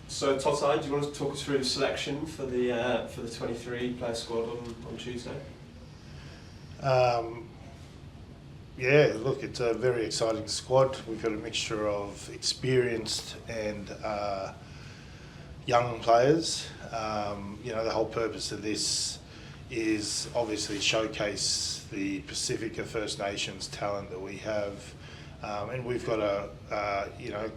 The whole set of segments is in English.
So Totai, do you want to talk us through the selection for the 23-player squad on Tuesday? Yeah, look, it's a very exciting squad. We've got a mixture of experienced and young players. The whole purpose of this is obviously showcase the Pacifica First Nations talent that we have. And we've got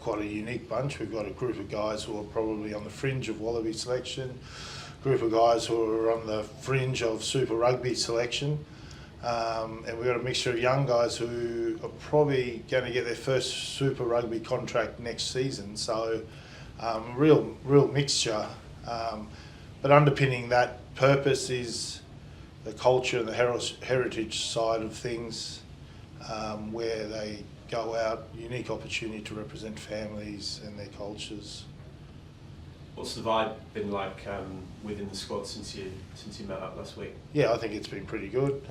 quite a unique bunch. We've got a group of guys who are probably on the fringe of Wallaby selection, group of guys who are on the fringe of Super Rugby selection. And we've got a mixture of young guys who are probably going to get their first Super Rugby contract next season. So real mixture. But underpinning that purpose is the culture and the heritage side of things, where they go out, unique opportunity to represent families and their cultures. What's the vibe been like within the squad since you met up last week? Yeah, I think it's been pretty good.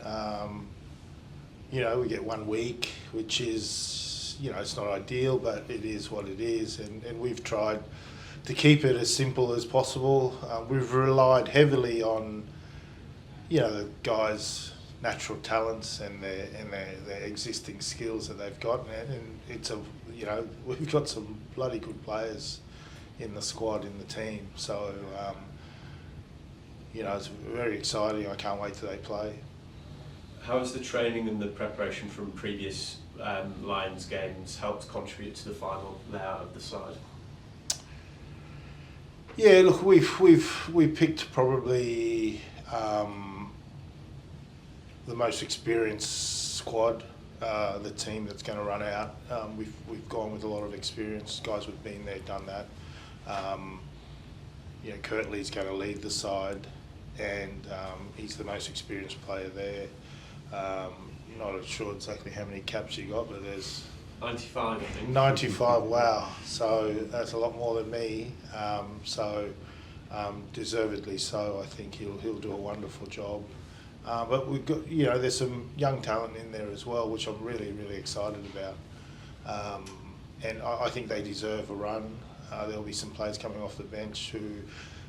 We get 1 week, which is, it's not ideal, but it is what it is. And we've tried to keep it as simple as possible. We've relied heavily on, the guys' natural talents and their existing skills that they've got, and it's we've got some bloody good players in the squad, in the team. So it's very exciting. I can't wait till they play. How has the training and the preparation from previous Lions games helped contribute to the final layout of the side? Yeah, look, we picked probably the most experienced squad, the team that's going to run out. We've gone with a lot of experience, guys who've been there, done that. Kurtley's going to lead the side, and he's the most experienced player there. Not sure exactly how many caps he got, but there's 95, I think. 95, wow. So that's a lot more than me. Deservedly so. I think he'll do a wonderful job. But we've got, there's some young talent in there as well, which I'm really, really excited about. And I think they deserve a run. There'll be some players coming off the bench,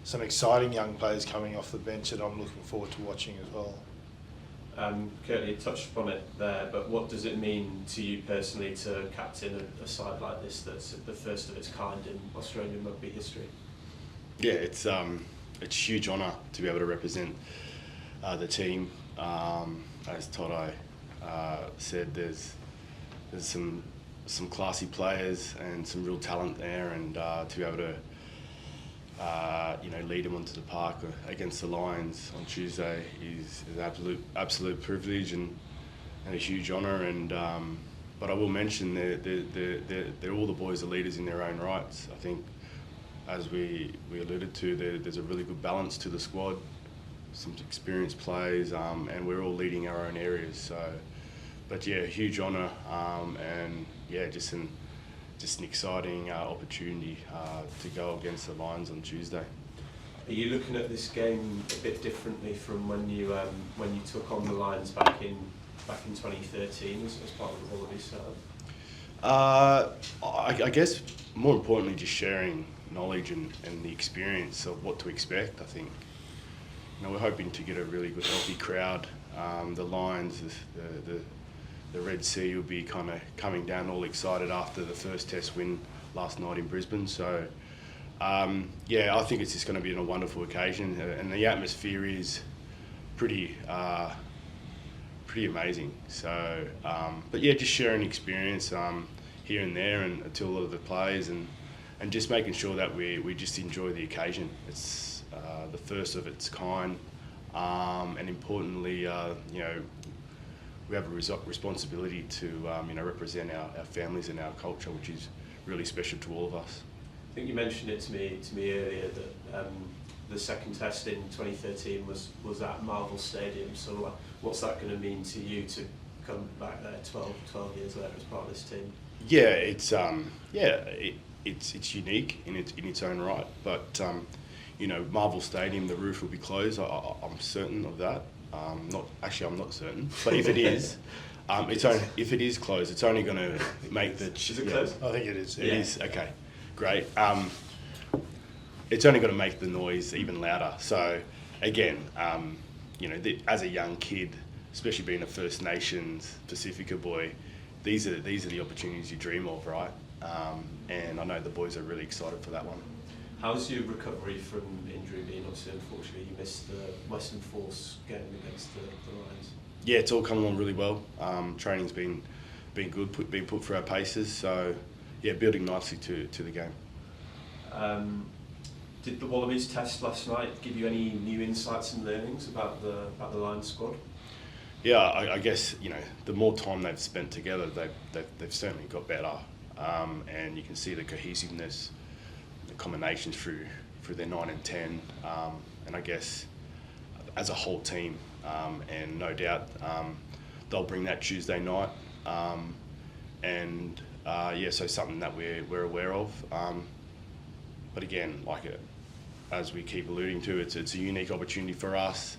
some exciting young players coming off the bench that I'm looking forward to watching as well. Kurtley, you touched upon it there, but what does it mean to you personally to captain a side like this that's the first of its kind in Australian rugby history? Yeah, it's a huge honour to be able to represent the team. As Totai said, there's some classy players and some real talent there, and to be able to lead them onto the park against the Lions on Tuesday is an absolute privilege and a huge honour. And but I will mention they're all the boys are leaders in their own rights. I think, as we alluded to, there's a really good balance to the squad, some experienced players, and we're all leading our own areas. So, but yeah, huge honour, and yeah, just an exciting opportunity to go against the Lions on Tuesday. Are you looking at this game a bit differently from when you took on the Lions back in 2013 as part of the Wallaby setup? I guess more importantly, just sharing knowledge and the experience of what to expect. I think we're hoping to get a really good, healthy crowd. The Lions, the Red Sea will be kind of coming down all excited after the first test win last night in Brisbane. So, I think it's just going to be a wonderful occasion, and the atmosphere is pretty amazing. So, but yeah, just sharing experience here and there, and to a lot of the players, and just making sure that we just enjoy the occasion. It's the first of its kind, and importantly, we have a responsibility to represent our families and our culture, which is really special to all of us. I think you mentioned it to me earlier that the second test in 2013 was at Marvel Stadium. So what's that going to mean to you to come back there 12 years later as part of this team? Yeah, it's unique in its own right, but Marvel Stadium, the roof will be closed. I'm certain of that. I'm not certain, but if it is, if it is closed, it's only going to make the. Is it closed? I think it is. It is, okay, great. it's only going to make the noise even louder. So again, as a young kid, especially being a First Nations Pasifika boy, these are the opportunities you dream of, right? And I know the boys are really excited for that one. How's your recovery from injury being? Obviously, unfortunately, you missed the Western Force game against the Lions. Yeah, it's all come along really well. Training's been good, being put through our paces. So yeah, building nicely to the game. Did the Wallabies test last night give you any new insights and learnings about the Lions squad? Yeah, I guess the more time they've spent together, they've certainly got better, and you can see the cohesiveness, the combinations through their 9 and 10, and I guess as a whole team, and no doubt they'll bring that Tuesday night, so something that we're aware of, but again, as we keep alluding to, it's a unique opportunity for us.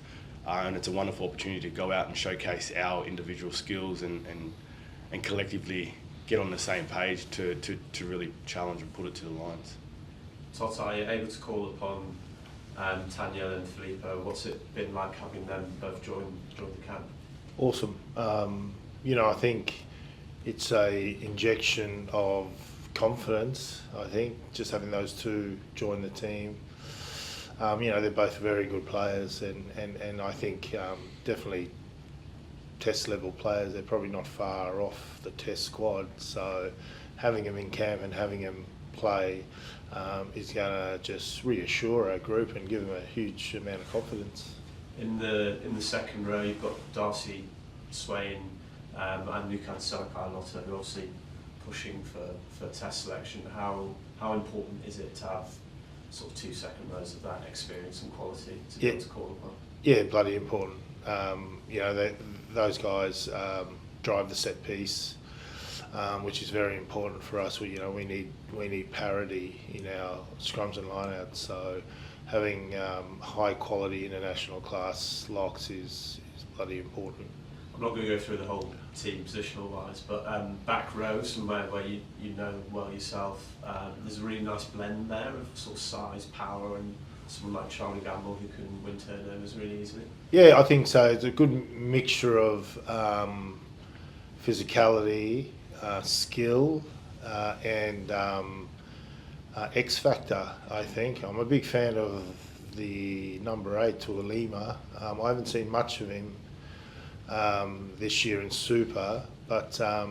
And it's a wonderful opportunity to go out and showcase our individual skills and collectively get on the same page to really challenge and put it to the Lions. Tota, are you able to call upon Tanya and Filippo? What's it been like having them both join the camp? Awesome. I think it's a injection of confidence. I think just having those two join the team. They're both very good players, and I think definitely test level players. They're probably not far off the test squad. So having them in camp and having them play is going to just reassure our group and give them a huge amount of confidence. In the second row, you've got Darcy Swain and Nukan Salakai-Lotta, who are obviously pushing for test selection. How important is it to have sort of 2 second rows of that experience and quality to be able to call upon? Yeah, bloody important. Those guys drive the set piece, which is very important for us. We need parity in our scrums and lineouts. So having high quality international class locks is bloody important. I'm not going to go through the whole team positional wise, but back row, somewhere where you know well yourself, there's a really nice blend there of sort of size, power, and someone like Charlie Gamble who can win turnovers really easily. Yeah, I think so. It's a good mixture of physicality, skill, and X factor. I think I'm a big fan of the number 8, Tualima. I haven't seen much of him this year in Super, but I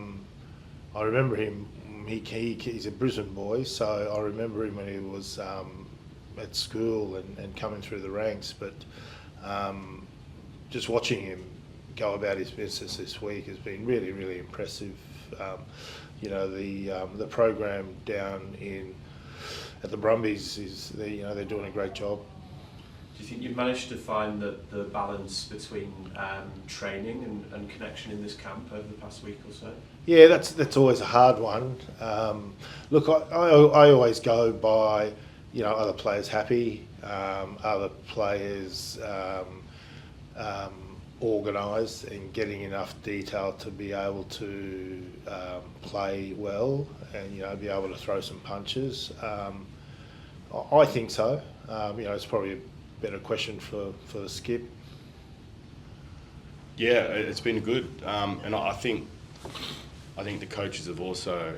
remember him. He's a Brisbane boy, so I remember him when he was at school and coming through the ranks. But just watching him go about his business this week has been really, really impressive. The program down at the Brumbies they're doing a great job. Do you think you've managed to find the balance between training and connection in this camp over the past week or so? Yeah, that's always a hard one. Look, I always go by, other players happy, other players organised and getting enough detail to be able to play well and be able to throw some punches. I think so. It's probably a better question for the skip. Yeah, it's been good, and I think the coaches have also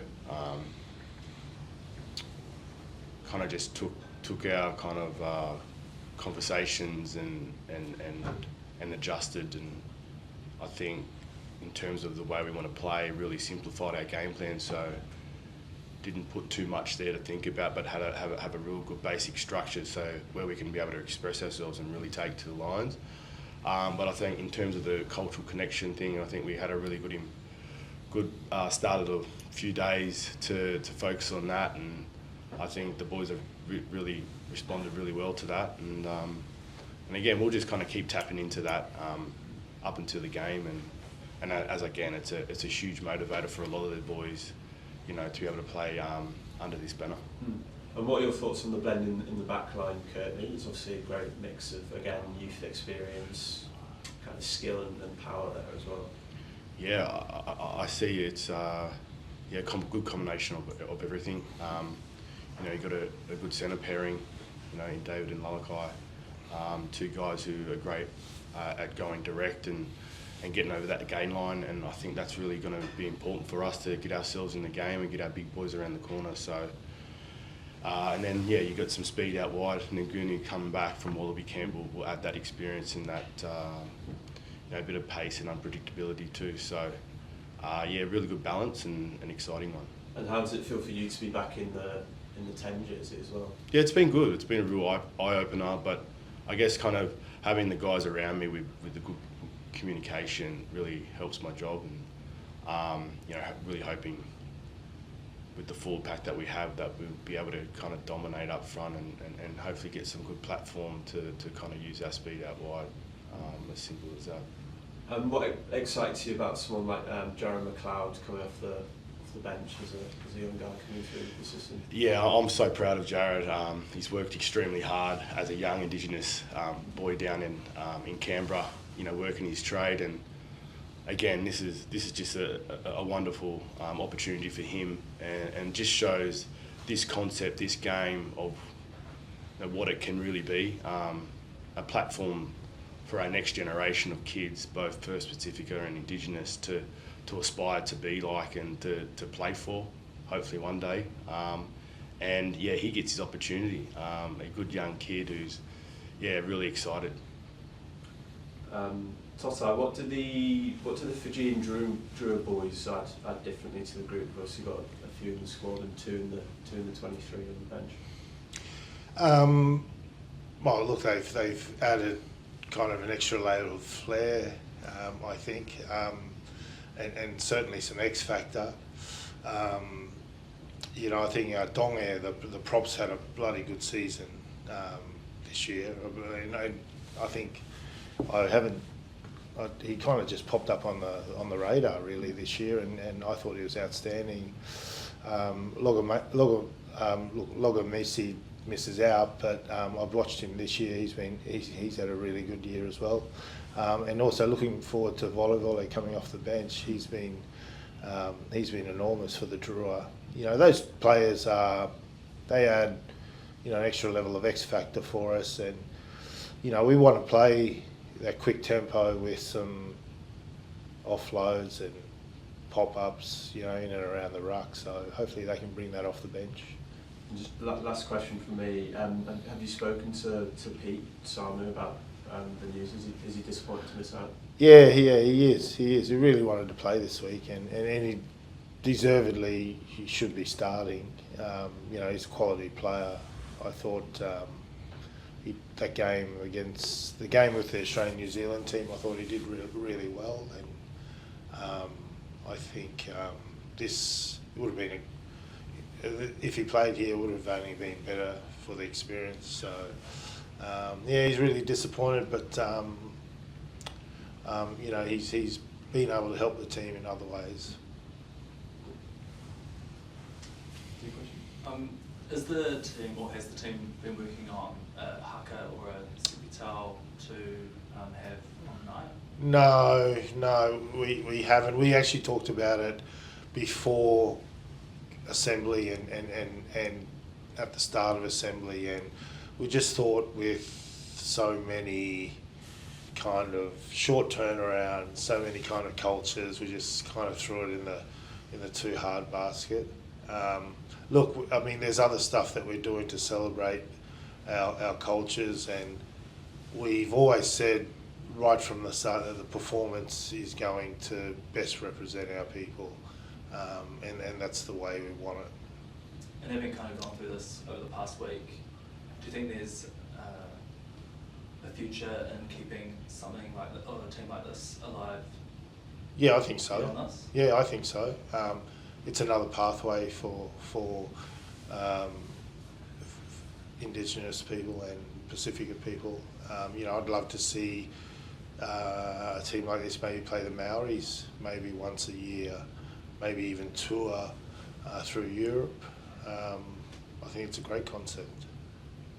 kind of just took our kind of conversations and adjusted, and I think in terms of the way we want to play, really simplified our game plan. So didn't put too much there to think about, but have a real good basic structure, so where we can be able to express ourselves and really take to the Lions. But I think in terms of the cultural connection thing, I think we had a really good start of the few days to focus on that, and I think the boys have really responded really well to that. And again, we'll just kind of keep tapping into that up until the game, and as again, it's a huge motivator for a lot of the boys, to be able to play under this banner. And what are your thoughts on the blend in the back line, Kurtley? There's obviously a great mix of, again, youth experience, kind of skill and power there as well. Yeah, I see it's good combination of everything. You've got a good centre pairing, in David and Lullakai, two guys who are great at going direct and getting over that gain line, and I think that's really going to be important for us to get ourselves in the game and get our big boys around the corner. So, and then you got some speed out wide, and Nguni coming back from Wallaby camp will add that experience and that a bit of pace and unpredictability too. So, really good balance and an exciting one. And how does it feel for you to be back in the 10 jersey as well? Yeah, it's been good. It's been a real eye opener, but I guess kind of having the guys around me with the good communication really helps my job, and really hoping with the forward pack that we have that we'll be able to kind of dominate up front and hopefully get some good platform to kind of use our speed out wide. As simple as that. What excites you about someone like Jaron McLeod coming off the bench as a young guy coming through the system? Yeah, I'm so proud of Jared. He's worked extremely hard as a young Indigenous boy down in Canberra, working his trade, and again, this is just a wonderful opportunity for him, and just shows this concept, this game of what it can really be, a platform for our next generation of kids, both First Pasifika and Indigenous, to aspire to be like and to play for, hopefully one day. And he gets his opportunity. A good young kid who's really excited. Tota, what do the Fijian Drua boys add differently to the group? We've obviously got a few in the squad and two in the 23 on the bench. Well, look, they've added kind of an extra layer of flair, I think, and certainly some X factor. I think Dongair, the props had a bloody good season this year. I think he kind of just popped up on the radar really this year, and I thought he was outstanding. Loga Messi misses out, but I've watched him this year. He's had a really good year as well, and also looking forward to Volleyball coming off the bench. He's been enormous for the Drua. Those players they add an extra level of X factor for us, and we want to play that quick tempo with some offloads and pop-ups, in and around the ruck. So hopefully they can bring that off the bench. Just last question from me. Have you spoken to Pete Samu about the news? Is he disappointed to miss out? Yeah, he is. He really wanted to play this week, and he deservedly he should be starting. He's a quality player. I thought that game against the game with the Australian New Zealand team, I thought he did really well, and I think this would have been if he played here, it would have only been better for the experience. So he's really disappointed, but he's been able to help the team in other ways. Is the team, or has the team been working on a haka or a sipitao to have on night? No, we haven't. We actually talked about it before assembly and at the start of assembly, and we just thought with so many kind of short turnaround, so many kind of cultures, we just kind of threw it in the too hard basket. Look, I mean, there's other stuff that we're doing to celebrate our cultures, and we've always said right from the start that the performance is going to best represent our people, and that's the way we want it. And having kind of gone through this over the past week, do you think there's a future in keeping something like a team like this alive? Yeah, I think so. Beyond this? Yeah, I think so. It's another pathway for Indigenous people and Pacifica people. I'd love to see a team like this maybe play the Maoris maybe once a year, maybe even tour through Europe. I think it's a great concept.